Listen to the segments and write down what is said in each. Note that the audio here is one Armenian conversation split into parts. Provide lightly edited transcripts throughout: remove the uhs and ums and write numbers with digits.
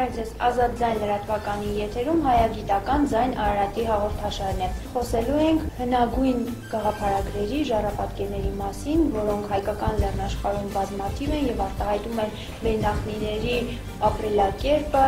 Բարև ձեզ, Ազատ ձայն լրատվականի եթերում հայագիտական ձայն Արարատի հաղորդաշարն է։ Խոսելու ենք հնագույն գաղափարագրերի, ժառապատկերների մասին, որոնք հայկական լեռնաշխարհում բազմաթիվ են եւ արտահայտում են մեր նախնիների ապրելակերպը,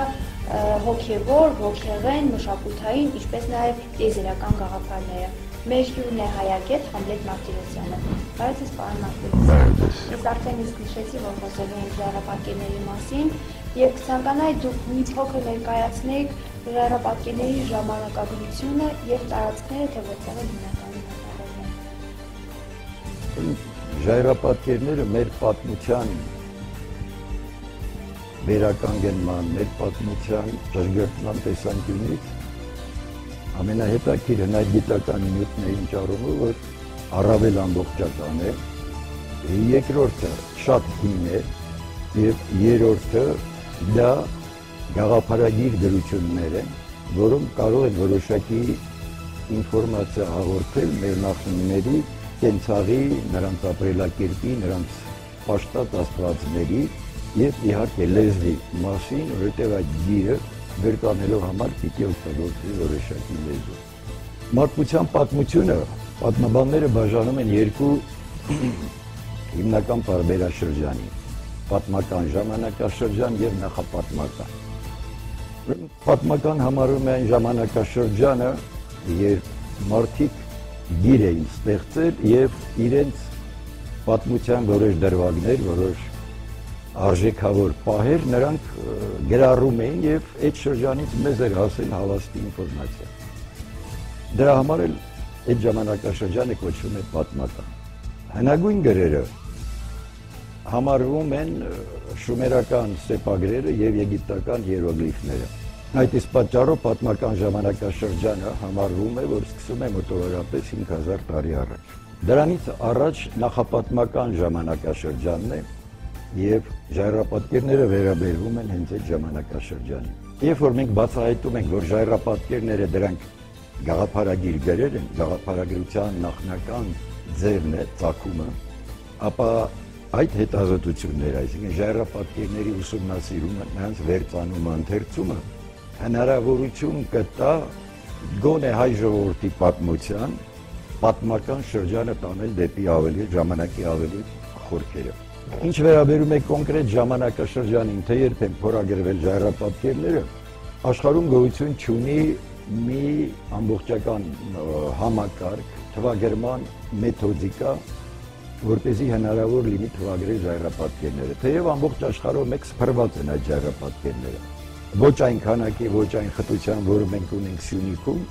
հոգեվոր, ոգեղեն, մշակութային, ինչպես նաեւ տիեզերական գաղափարները։ Մեր հյուրն է հայագետ Համլետ Մարտիրոսյանը։ Բարև ձեզ, պարոն Մարտիրոսյան։ Ես արդեն իսկ նշեցի, որ խոսելու ենք ժառապատկերների մասին եւ կցանկանայի դուք մի փոքր ներկայացնեիք ժառապատկերների ժամանակագրությունը եւ տարածքները, թե որտեղ են հիմնականում հայտնաբերվում։ Ժայռապատկերները մեր պատմության վերականգնման, մեր պատմության ճշգրտման տեսանկյունից ամենահետաքրքիր հնագիտական նյութերին ճարումը, որ առավել ամբողջական է, երկրորդը շատ հին է եւ երրորդը դա գաղափարագիր գրություններ են, որոնք կարող են որոշակի ինֆորմացիա հաղորդել մեր նախնիների կենցաղի, նրանց ապրելակերպի, նրանց պաշտած աստվածների եւ իհարկե լեզվի մասին, որովհետեւ այդ գիրը գրկանելու համար պիտի օգտագործվի որոշակի լեզու։ Մարդկության պատմությունը պատմաբանները բաժանում են երկու հիմնական տարբերաշրջանի՝ պատմական ժամանակաշրջան եւ նախապատմական։ Պատմական համարվում է այն ժամանակաշրջանը, երբ մարդիկ գիր էին ստեղծել եւ իրենց պատմության որոշ դրվագներ, որոշ արժեքավոր պահեր նրանք գրառում էին եւ այդ շրջանից մեզ էր հասել հավաստի ինֆորմացիա։ Դրա համար էլ այդ ժամանակաշրջանը կոչվում է պատմական։ Հնագույն գրերը համարվում են շումերական սեպագրերը եւ եգիպտական հիերոգլիֆները։ Այդ իսկ պատճառով պատմական ժամանակաշրջանը համարվում է, որ սկսում է մոտավորապես 5000 տարի առաջ։ Դրանից առաջ նախապատմական ժամանակաշրջանն է եւ ժայռապատկերները վերաբերվում են հենց այդ ժամանակաշրջանին։ Երբ որ մենք բացահայտում ենք, որ ժայռապատկերները դրանք գաղափարագիր գրեր են, գաղափարագրության նախնական ձևն է, ծագումը, ապա այդ հետազոտությունները, այսինքն ժայռապատկերների ուսումնասիրումը, նրանց վերծանումը, ընթերցումը հնարավորություն կտա գոնե հայ ժողովրդի պատմության պատմական շրջանը տանել դեպի ավելի ժամանակի ավելի խորքերը։ Ինչ վերաբերում է կոնկրետ ժամանակաշրջանին, թե երբ են փորագրվել ժայռապատկերները, աշխարհում գոյություն չունի մի ամբողջական համակարգ, թվագրման մեթոդիկա, որպեսզի հնարավոր լինի թվագրել ժայռապատկերները։ Թեև ամբողջ աշխարհում մեկ սփռված են այդ ժայռապատկերները։ Ոչ այն քանակի, ոչ այն խտության, որը մենք ունենք Սյունիքում,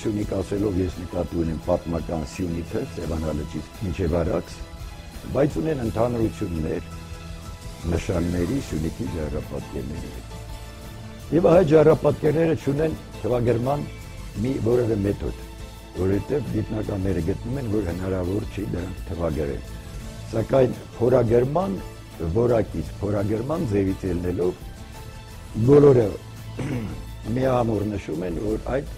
Սյունիք ասելով ես նկատի ունեմ պատմական Սյունիքը, Սևանալճից մինչև Արաքս, բայց ունեն ընդհանրություններ նշանների Սյունիքի ժայռապատկերների հետ։ Եվ այդ ժայռապատկերները չունեն թվագրման մի որևէ մեթոդ, որովհետև գիտնականները գտնում են, որ հնարավոր չի դրանք թվագրել։ Սակայն փորագրման որակից, փորագրման ձևից ելնելով բոլորը միամուռ նշում են, որ այդ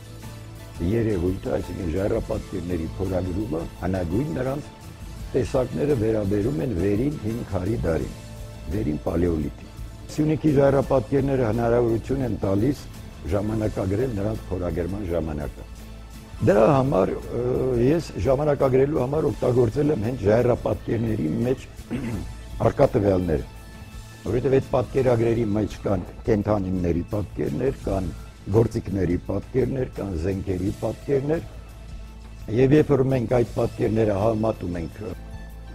երևույթը, այսինքն ժայռապատկերների փորագրումը հնագույն նրանց տեսակները վերաբերում են վերին 500 դարին, վերին պալեոլիթին։ Սյունիքի ժայռապատկերները հնարավորություն են տալիս ժամանակագրել նրանց փորագրման ժամանակը։ Դրա համար ես ժամանակագրելու համար օգտագործել եմ հենց ժայռապատկերների մեջ առկա տվյալները, որովհետև այդ պատկերագրերի մեջ կան կենդանիների պատկերներ, կան գործիքների պատկերներ, կան զենքերի պատկերներ, եւ երբ որ մենք այդ պատկերները համատում ենք,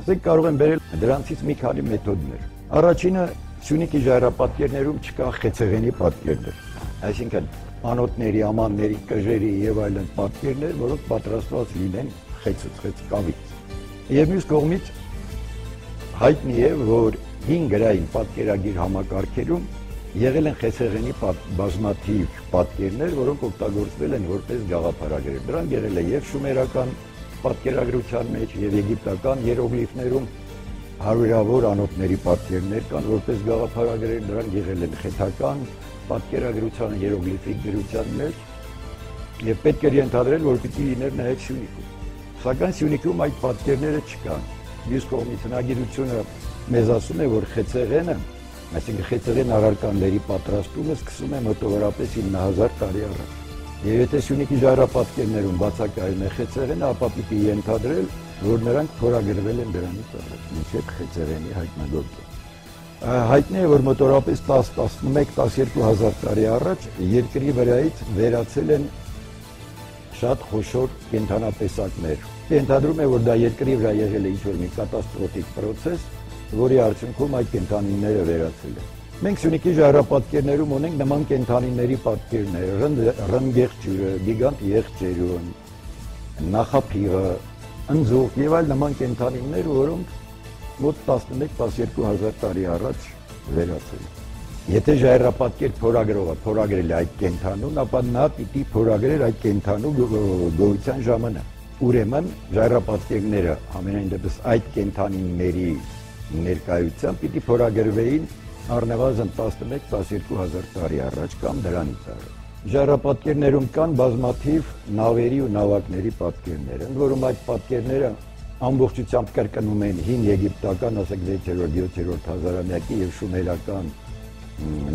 ասենք կարող են բերել դրանցից մի քանի մեթոդներ։ Առաջինը Սյունիքի ժայռապատկերներում չկա խեցեղենի պատկերներ, այսինքն անոթների, ամանների, կժերի եւ այլն պատկերներ, որոնք պատրաստված լինեն խեցուց, կավից։ Եվ մյուս կողմից հայտնի է, որ հին գրային պատկերագիր համակարգերում եղել են խեցեղենի բազմաթիվ պատկերներ, որոնք օգտագործվել են որպես գաղափարագրեր։ Դրանք եղել է եւ շումերական պատկերագրության մեջ, եւ եգիպտական հիերոգլիֆներում հարյուրավոր անոթների պատկերներ կան որպես գաղափարագրեր, դրանք եղել են խեթական պատկերագրության, հիերոգլիֆիկ գրության մեջ, եւ պետք է ենթադրել, որ պիտի լիներ նաեւ Սյունիքում։ Սակայն Սյունիքում այդ պատկերները չկան։ Մյուս կողմից հնագիտությունը մեզ ասում է, որ խեցեղենը Այսինքն խեցեղեն առարկաների պատրաստումը սկսում է մոտավորապես 9000 տարի առաջ։ Եվ եթե Սյունիքի ժայռապատկերներում բացակայում է խեցեղենը, ապա պիտի ենթադրել, որ նրանք փորագրվել են դրանից առաջ, մինչև խեցեղենի հայտնագործումը։ Հայտնի է, որ մոտավորապես 10-11-12 տարի առաջ երկրի վրայից վերացել են շատ խոշոր կենդանատեսակներ։ Ենթադրում է, որ դա երկրի վրա եղել է ինչ-որ մի կատաստրոֆիկ պրոցես, որի արդյունքում այդ կենդանիները վերացել են։ Մենք Սյունիքի ժայռապատկերներում ունենք նման կենդանիների պատկերներ, ռնգեղջյուրը, գիգանտ եղջերուն, նախափիղը, ընձուղ եւ այլ նման կենդանիներ, որոնք մոտ 11-12 տարի առաջ վերացել են։ Եթե ժայռապատկեր փորագրողը փորագրել է այդ կենդանուն, ապա նա պիտի փորագրեր այդ կենդանու գոյության ժամանակ։ Ուրեմն ժայռապատկերները ամենայն դեպս այդ կենդանիների ներկայությամբ պիտի փորագրվեին առնվազն 11-12 տարի առաջ կամ դրանից առաջ։ Ժայռապատկերներում կան բազմաթիվ նավերի ու նավակների պատկերներ, ընդ որում այդ պատկերները ամբողջությամբ կրկնում են հին եգիպտական, ասենք 6-7-րդ հազարամյակի եւ շումերական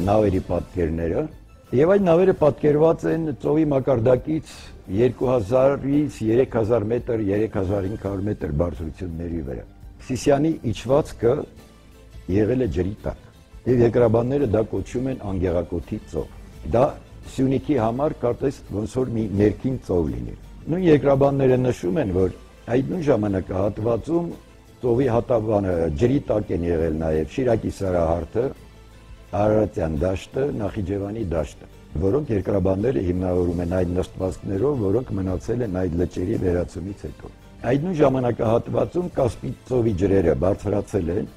նավերի պատկերները, եւ այդ նավերը պատկերված են ծովի մակարդակից 2000-ից 3000 մետր, 3500 մետր բարձրությունների վրա։ Սիսիանի իջվածքը եղել է ջրի տակ, եւ երկրաբանները դա կոչում են անգեղակոթի ծով։ Դա Սյունիքի համար կարծես ոնց որ մի ներքին ծով լինի։ Նույն երկրաբանները նշում են, որ այդ նույն ժամանակահատվածում ծովի հատաբանը ջրի տակ են եղել նաեւ Շիրակի սարահարթը, Արարատյան դաշտը, Նախիջևանի դաշտը, որոնք երկրաբանները հիմնավորում են այդ նստվածքներով, որոնք մնացել են այդ լճերի վերացումից հետո։ Այդ նույն ժամանակահատվածում Կասպից ծովի ջրերը բարձրացել են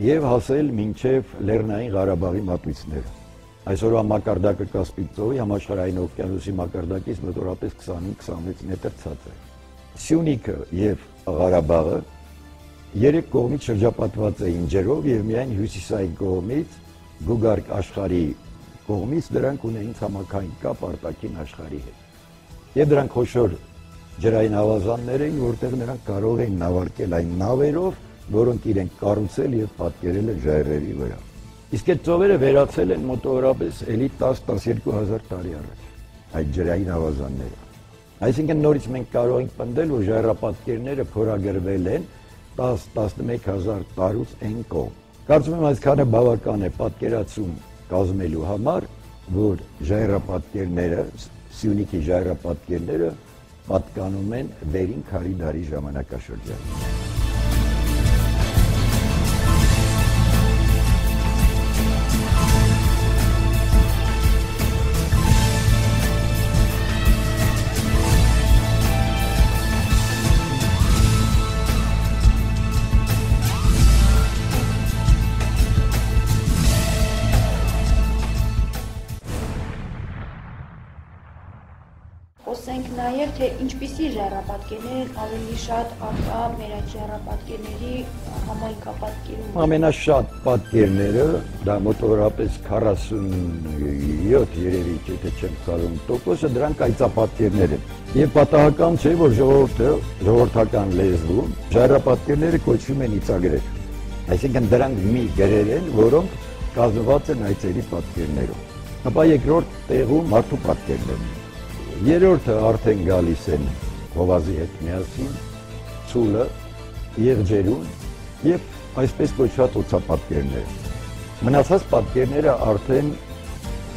եւ հասել մինչեւ Լեռնային Ղարաբաղի մատույցները։ Այսօրվա մակարդակը Կասպից ծովի համաշխարհային օվկիանոսի մակարդակից մոտավորապես 25-26 մետր ցածր է։ Սյունիքը եւ Ղարաբաղը երեք կողմից շրջապատված էին ջրով եւ միայն հյուսիսային կողմից Գուգարք աշխարհի կողմից դրանք ունեին ցամաքային կապ արտաքին աշխարհի հետ։ Եվ դրանք խոշոր ջրային ավազաններ էին, որտեղ նրանք կարող էին նավարկել այն նավերով, որոնք իրենք կառուցել եւ պատկերել են ժայռերի վրա։ Իսկ այդ ծովերը վերացել են մոտավորապես էլի 10-12 տարի առաջ, այդ ջրային ավազանները։ Այսինքն նորից մենք կարող ենք պնդել, որ ժայռապատկերները փորագրվել են 10-11 տարուց այն կողմ։ Կարծում եմ այսքանը բավական է պատկերացում կազմելու համար, որ ժայռապատկերները, Սյունիքի ժայռապատկերները պատկանում են վերին քարի դարի ժամանակաշրջանին։ Խոսենք նաև, թե ինչպիսի ժայռապատկերներ են ավելի շատ ակա մեր այդ ժայռապատկերների համայնքապատկերում։ Ամենաշատ պատկերները, դա մոտավորապես 47 երևի, եթե չեմ սխալվում, տոկոսը դրանք այծապատկերներ են։ Եվ պատահական չէ, որ ժողովրդական լեզվում ժայռապատկերները կոչվում են իծագրեր։ Այսինքն դրանք մի գրեր են, որոնք կազմված են այծերի պատկերներով։ Ապա երկրորդ տեղում մարդու պատկերներն են։ Երրորդը արդեն գալիս են հովազի հետ միասին, ցուլը, եղջերուն եւ այսպես կոչված օծապատկերներ։ Մնացած պատկերները արդեն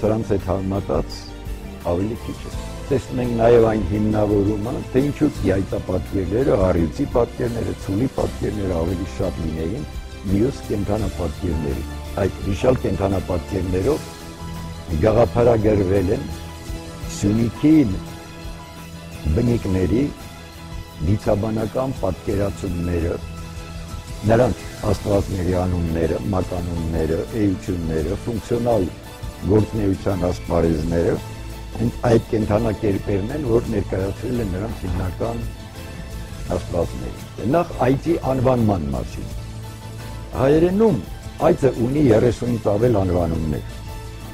սրանց հետ համատած ավելի քիչ են։ Տեսնում ենք նաեւ այն հիմնավորումը, թե ինչու այծապատկերները, առյուծի պատկերները, ցուլի պատկերները ավելի շատ լինեին մյուս կենդանապատկերների։ Այդ վիշալ կենդանապատկերներով գաղափարագրվել են Սյունիքի բնիկների դիցաբանական պատկերացումները, նրանց աստվածների անունները, մականունները, էությունները, ֆունկցիոնալ գործունեության ասպարեզները, այդ կենդանակերպերն են, որ ներկայացրել են նրանց հիմնական աստվածները։ Նախ այծի անվանման մասին։ Հայերենում այծը ունի 30-ից ավել անվանումներ։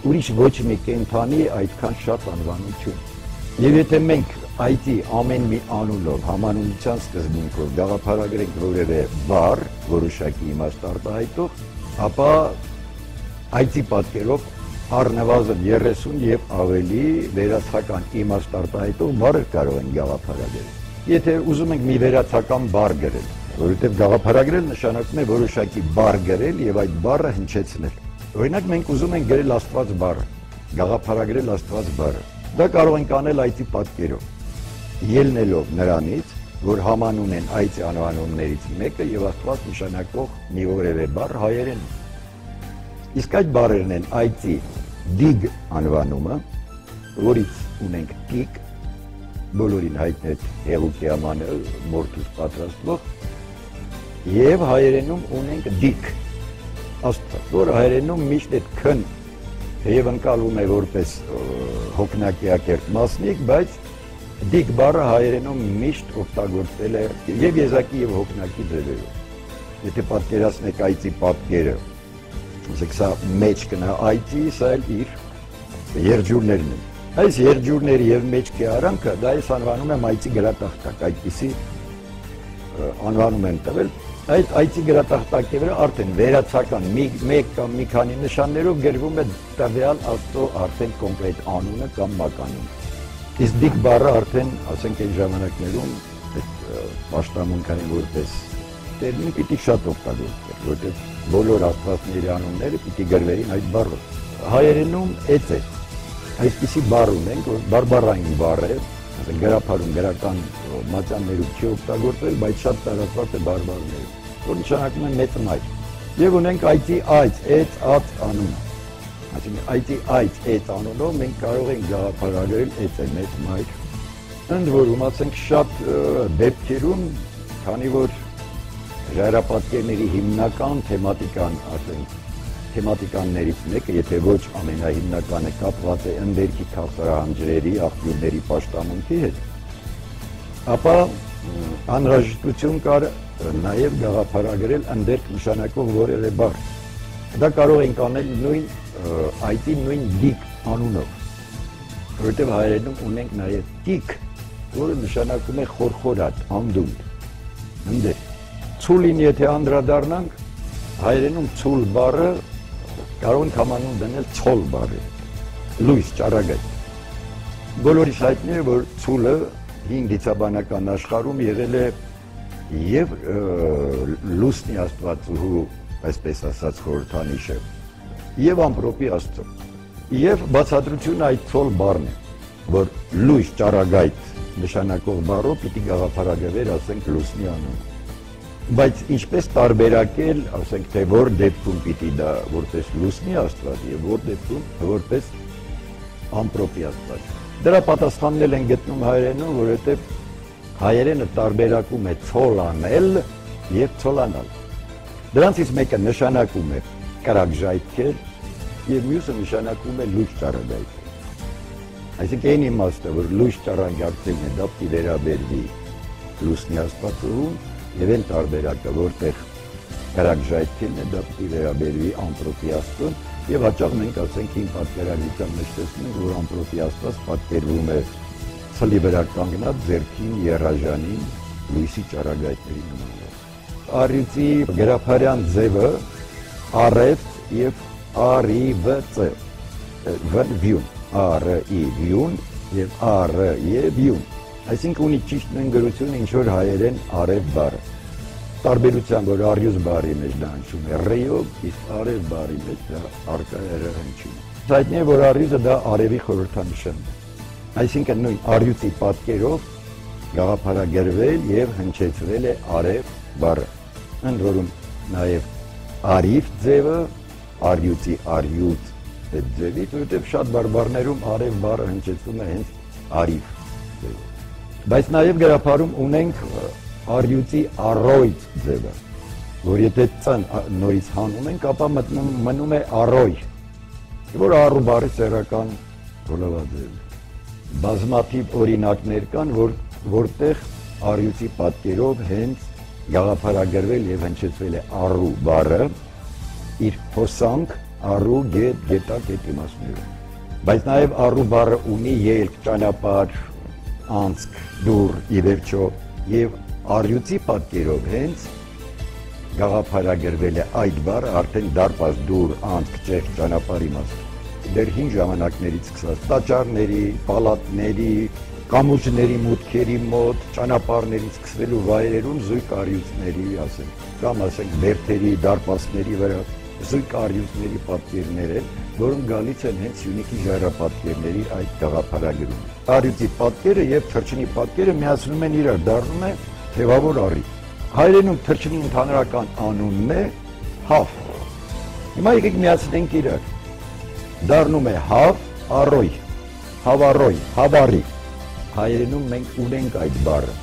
Ուրիշ ոչ մի կենդանի այդքան շատ անվանում չունի։ Եվ եթե մենք այծի ամեն մի անունով համանունության սկզբունքով գաղափարագրենք որևէ բառ, որոշակի իմաստ արտահայտող, ապա այծի պատկերով առնվազն 30 եւ ավելի վերացական իմաստ արտահայտող բառեր կարող են գաղափարագրել։ Եթե ուզում ենք մի վերացական բառ գրել, որովհետեւ գաղափարագրել նշանակում է որոշակի բառ գրել եւ այդ բառը հնչեցնել։ Օրինակ մենք ուզում ենք գրել Աստված բառը, գաղափարագրել Աստված բառը։ Դա կարող ենք անել այծի պատկերով, ելնելով նրանից, որ համանուն են այծի անվանումներից մեկը եւ Աստված նշանակող մի որևէ բառ հայերեն։ Իսկ այդ բառերն են այծի դիգ անվանումը, որից ունենք տիկ, բոլորին հայտնի է հեղուկյամանը մորթուց պատրաստվող, եւ հայերենում ունենք դիկ, Աստված, որ հայերենում միշտ այդ քն եւ ընկալվում է որպես հոգնակիակերտ մասնիկ, բայց դիկ բառը հայերենում միշտ օգտագործվել է եւ եզակի եւ հոգնակի ձևերով։ Եթե պատկերացնեք այծի պատկերը, ասեք սա մեջքն է այծի, սա էլ իր երջուրներն են։ Այս երջուրների եւ մեջքի արանքը դա ես անվանում եմ այծի գրատախտակ, այդպիսի անվանում են տվել։ Այդ այծի գրատախտակի վրա արդեն վերացական մեկ կամ մի քանի նշաններով գրվում է տվյալ Աստծո արդեն կոնկրետ անունը կամ մականունը։ Իսկ դիկ բառը արդեն, ասենք այն ժամանակներում պաշտամունքային որպես տերմին պիտի շատ օգտագործվեր, որտեղ բոլոր աստվածների անունները պիտի գրվեին այդ բառով։ Հայերենում էծ է, այսպիսի բառ ունենք, որ բարբառային բառ է, գրափարում գրական մատյաններում չի օգտագործվել, բայց շատ տարածված է բարբառներում, որ նշանակում է մեծ մայր։ Եվ ունենք այծի այծ, էծ, ած անուն։ Այսինքն այծի այծ, էծ անունով մենք կարող ենք գաղափարագրել էծ է մեծ մայր։ Ընդ որում, ասենք շատ դեպքերում, քանի որ ժայռապատկերների հիմնական թեմատիկան, ասենք, թեմատիկաններից մեկը, եթե ոչ ամենահիմնականը կապված է ընդերքի քաղաքահանջրերի, աղբյուրների պաշտամունքի հետ, ապա անհրաժեշտություն կար նաև գաղափարագրել ընդերք նշանակող որևէ բառ։ Դա կարող ենք անել նույն այծի նույն դիկ անունով, որովհետև հայերենում ունենք նաև տիկ, որը նշանակում է խորխորատ, անդունդ, ընդերք։ Ցուլին եթե անդրադառնանք, հայերենում ցուլ բառը կարող ենք համանուն դնել ցոլ բառը, լույս, ճառագայթ։ Բոլորիս հայտնի է, որ ցուլը հին դիցաբանական աշխարհում եղել է եւ լուսնի աստվածուհու, այսպես ասած, խորհրդանիշը, եւ ամպրոպի Աստծո։ Եվ բացատրությունը այդ ցոլ բառն է, որ լույս, ճառագայթ նշանակող բառով պիտի գաղափարագրվեր, ասենք, լուսնի անունը։ Բայց ինչպես տարբերակել, ասենք, թե որ դեպքում պիտի դա որպես լուսնի աստված եւ որ դեպքում որպես ամպրոպի աստված։ Դրա պատասխանն են գտնում հայերենում, որովհետեւ հայերենը տարբերակում է ցոլանել եւ ցոլանալ։ Դրանցից մեկը նշանակում է կրակժայթքել եւ մյուսը նշանակում է լույս ճառագայթել։ Այսինքն այն իմաստը, որ լույս ճառագայթելն է, դա պիտի վերաբերվի լուսնի աստվածուհուն, եւ այն տարբերակը, որտեղ կրակժայթքելն է, դա պիտի վերաբերվի ամպրոպի Աստծուն, եւ հաճախ մենք ասենք հին պատկերագրության մեջ տեսնում ենք, որ ամպրոպի Աստված պատկերվում է ցլի վրա կանգնած ձեռքին երաժանին լույսի ճառագայթների նմանով։ Առյուծի գրափարյան ձևը առև եւ արիվծ վյուն, արի վյուն եւ արի վյուն։ Այսինքն ունի ճիշտ նույն գրությունը, ինչ որ հայերեն արև բառը։ Տարբերությամբ, որ առյուծ բառի մեջ դա հնչում է ռեյով, իսկ արև բառի մեջ դա արկա հնչում է։ Հայտնի է, որ առյուծը դա արևի խորհրդանիշն է։ Այսինքն նույն առյուծի պատկերով գաղափարագրվել եւ հնչեցվել է արև բառը։ Ընդ որում նաեւ արիվ ձևը, առյուծի առյուծ ձևից, որովհետեւ շատ բարբառներում արև բառը հնչեցվում է հենց արիվ ձևով։ Բայց նաև գրափարում ունենք առյուծի առոյց ձևը, որ եթե ծն նորից հանում ենք, ապա մնում է առոյ, որ առու բառի սեռական գոլավաձև է։ Բազմաթիվ օրինակներ կան, որտեղ առյուծի պատկերով հենց գաղափարագրվել եւ հնչեցվել է առու բառը իր հոսանք, առու, գետ, գետակ այդ իմաստներով։ Բայց նաև առու բառը ունի ելք, ճանապարհ, անցք, դուռ, ի վերջո, եւ առյուծի պատկերով հենց գաղափարագրվել է այդ բառը արդեն դարպաս, դուր, անցք, ճեղք, ճանապարհ իմաստ։ Դեռ հին ժամանակներից սկսած տաճարների, պալատների, կամուրջների մուտքերի մոտ, ճանապարհներից սկսվելու վայրերում զույգ առյուծների, ասենք, կամ ասենք բերդերի, դարպասների վրա զույգ առյուծների պատկերներ են, որոնք գալիս են հենց Սյունիքի ժայռապատկերների այդ գաղափարագրում։ Առյուծի պատկերը եւ թռչնի պատկերը միացնում են իրար, դառնում է թևավոր առյուծ։ Հայերենում թռչնի ընդհանրական անունն է հավ։ Հիմա եկեք միացնենք իրար։ Դառնում է հավ, առոյ, հավառոյ, հավառի։ Հայերենում մենք ունենք այդ բառը։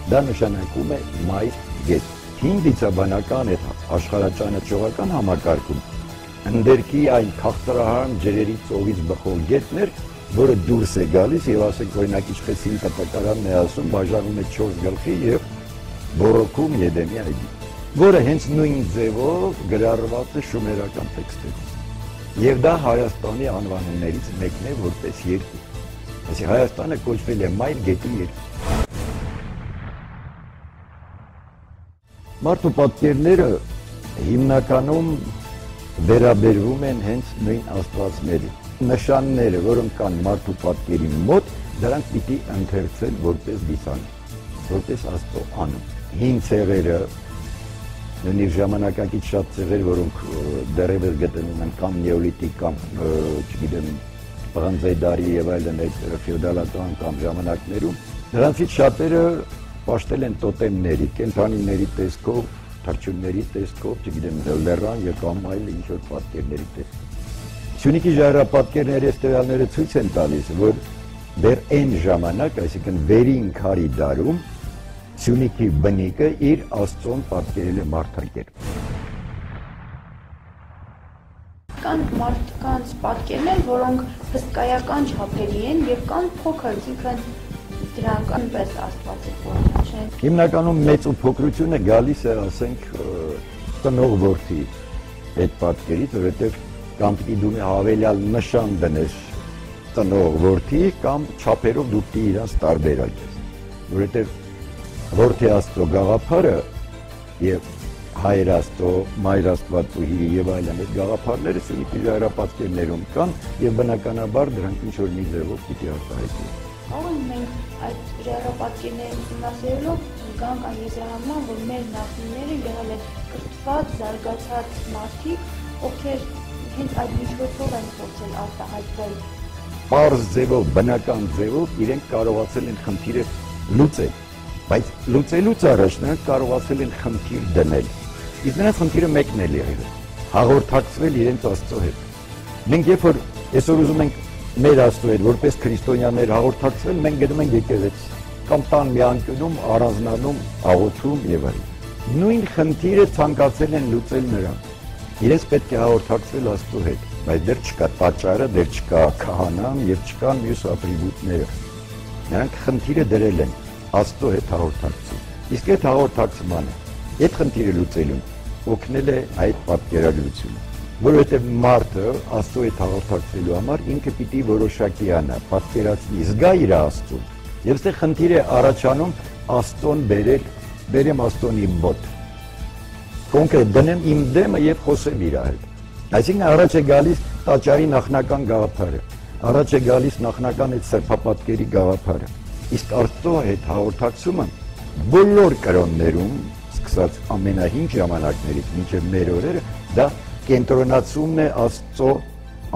Դա նշանակում է մայր գետ։ Հին դիցաբանական է աշխարհաճանաչողական համակարգում ընդերքի այն քաղցրահարամ ջրերի ծովից բխող գետն էր, որը դուրս է գալիս եւ ասենք օրինակ ինչպես հին տպակարանն է ասում, բաժանում է 4 գլխի եւ բորոքում Եդեմի այգի, որը հենց նույն ձևով գրառված է շումերական տեքստերում։ Եվ դա Հայաստանի անվանումներից մեկն է որպես երկիր։ Այսինքն Հայաստանը կոչվել է մայր գետի երկիր։ Մարդու պատկերները հիմնականում վերաբերվում են հենց նույն աստվածներին։ Նշանները, որոնք կան մարդու պատկերի մոտ, դրանք պիտի ընթերցել որպես դիսան, որպես Աստծո անուն։ Հին ցեղերը, նույնիսկ ժամանակակից շատ ցեղեր, որոնք դեռևս գտնվում են կամ նեոլիտիկ կամ, չգիտեմ, բրոնզե դարի եւ այլն այդ ֆեոդալական կամ ժամանակներում, դրանցից շատերը պաշտել են տոտեմների, կենդանիների տեսքով, թռչունների տեսքով, չգիտեմ, լեռան եւ կամ այլ ինչ-որ պատկերների տեսքով։ Սյունիքի ժայռապատկերների ստեղծալները ցույց են տալիս, որ դեռ այն ժամանակ, այսինքն վերին քարի դարում, Սյունիքի բնիկը իր Աստծուն պատկերել է մարդակերպ։ Կան մարդկանց պատկերներ, որոնք հսկայական չափերի են եւ կան փոքր, այսինքն դրանք այնպես աստվածիկ չեն։ Հիմնականում մեծ ու փոքրությունը գալիս է, ասենք, ծնող որդի այդ պատկերից, որովհետեւ կամ պիտի դու հավելյալ նշան դնես ծնող որդի կամ չափերով դու պիտի իրանց տարբերակես, որովհետեւ որդի Աստծո գաղափարը եւ Հայր Աստծո, Մայր Աստվածուհի եւ այլն այդ գաղափարները Սյունիքի ժայռապատկերներում կան եւ բնականաբար դրանք ինչ որ մի ձևով պիտի արտահայտվեն։ Ահա մենք այդ ժայռապատկերների ուսումնասիրելով գանք այն եզրահանգման, որ մեր նախնիները եղել են կրթված, զարգացած մարդիկ, ովքեր հենց այդ միջոցով են փորձել արտահայտվել։ Պարզ ձևով, բնական ձևով իրենք կարողացել են խնդիրը լուծել, բայց լուծելուց առաջ նրանք կարողացել են խնդիր դնել։ Իսկ նրանց խնդիրը մեկն է եղել՝ հաղորդակցվել իրենց Աստծո հետ։ Մենք երբ որ այսօր ուզում ենք մեր Աստծո հետ որպես քրիստոնյաներ հաղորդակցվել, մենք գնում ենք եկեղեցի կամ տան մի անկյունում, առանձնանում, աղոթում եւ այլն։ Նույն խնդիրը ցանկացել են լուծել նրանք։ Իրենց պետք է հաղորդակցվել Աստծո հետ, բայց դեռ չկա տաճարը, դեռ չկա քահանան եւ չկան մյուս ատրիբուտները։ Նրանք խնդիրը դրել են Աստծո հետ հաղորդակցություն։ Իսկ այդ հաղորդակցմանը, այդ խնդիրը լուծելուն օգնել է այդ պատկերագրությունը, որովհետև մարդը Աստծո հետ հաղորդակցելու համար ինքը պիտի որոշակի անա, պատկերացնի, զգա իր Աստծուն։ Եվ այստեղ խնդիր է առաջանում Աստծուն բերեմ Աստծուն իմ մոտ։ Կոնկրետ դնեմ իմ դեմը եւ խոսեմ իր հետ։ Այսինքն առաջ է գալիս տաճարի նախնական գաղափարը, առաջ է գալիս նախնական այդ սրբապատկերի գաղափարը։ Իսկ Աստծո հետ հաղորդակցումը բոլոր կրոններում, սկսած ամենահին ժամանակներից մինչև մեր օրերը, դա կենտրոնացումն է Աստծո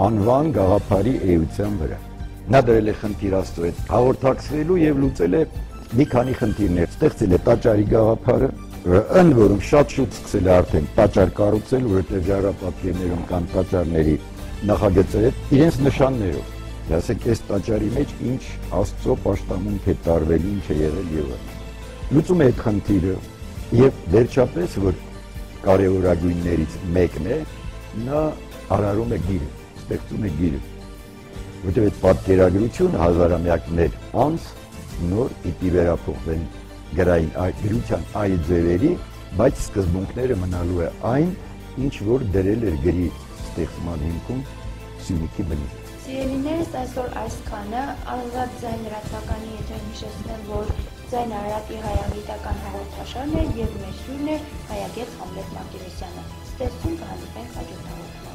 անվան գաղափարի էության վրա։ Նա դրել է խնդիր Աստծո հետ հաղորդակցվելու եւ լուծել է մի քանի խնդիրներ, ստեղծել է տաճարի գաղափարը, ընդ որում շատ շուտ սկսել է արդեն տաճար կառուցել, որովհետեւ ժայռապատկերներում կան տաճարների նախագծեր իրենց նշաններով։ Ասենք այս տաճարի մեջ ինչ Աստծո պաշտամունք է տարվել, ինչ է եղել եւ այլն։ Լուծում է այդ խնդիրը եւ վերջապես որ կարևորագույններից մեկն է, նա արարում է գիրը, ստեղծում է գիրը։ Որտեղ այդ պատկերագրությունը հազարամյակներ անց նոր պիտի վերափոխվեն գրային գրության այլ ձևերի, բայց սկզբունքները մնալու է այն, ինչ որ դրել էր գրի ստեղծման հիմքում Սյունիքի բնիկը։ Սիրելիներս, այսօր այսքանը, Ազատ ձայն լրատվականի եթերում հիշեցնեմ, որ Ձայն Արարատի հայագիտական հաղորդաշարն էր եւ մեր հյուրն էր հայագետ Համլետ Մարտիրոսյանը։ Ստեսություն կհանդիպենք հաջորդ հաղորդման։